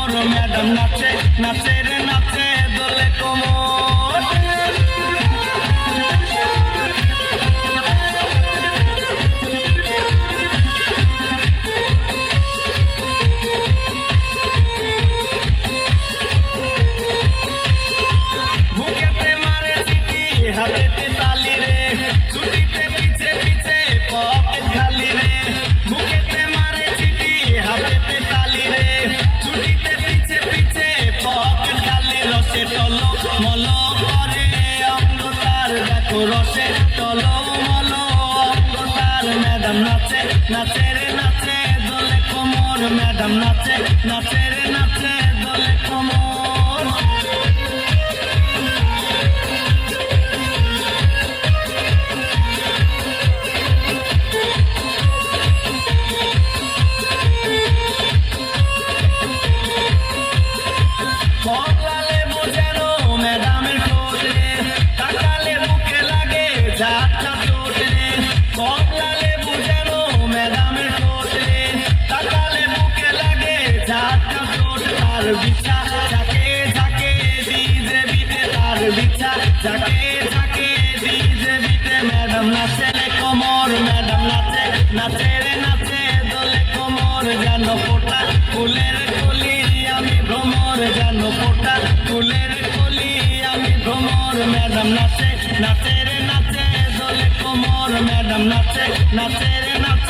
কোমর ম্যাডাম নাচে নাচে রে নাচে দোলে কোমর বুকেতে মারে সিটি হাতেতে তালি রে ছুটিতে পিছে পিছে পকেট খালি রে বুকেতে মারে সিটি হাতেতে তালি রে ছুটিতে পিছে পিছে পকেট খালি রসে টলো মলো করে অঙ্গ তার দেখো রসে টলো মলো অঙ্গ তার ম্যাডাম নাচে নাচে রে নাচে দোলে কোমর ম্যাডাম নাচে নাচে রে নাচে দোলে কোমর কমলালে বোঝানো ম্যাডামের ঠোঁট রে তাকালে বুকে লাগে ঝাঁটা চোট রে কমলালে বোঝানো ম্যাডামের ঠোঁট রে তাকালে বুকে লাগে ঝাঁটা চোট তার বিছা ঝাঁকে ঝাঁকে ডিজে বিটে তার বিছা ঝাঁকে ঝাঁকে ডিজে বিটে ম্যাডাম নাচে রে কোমর ম্যাডাম নাচে নাচে রে নাচে দোলে কোমর যেন ফোটা ফুলের কলি আমি ভ্রমর যেন ফোটা ফুলের কলি আমি ভ্রমর ম্যাডাম নাচে নাচে রে নাচে দোলে কোমর ম্যাডাম নাচে নাচে রে নাচে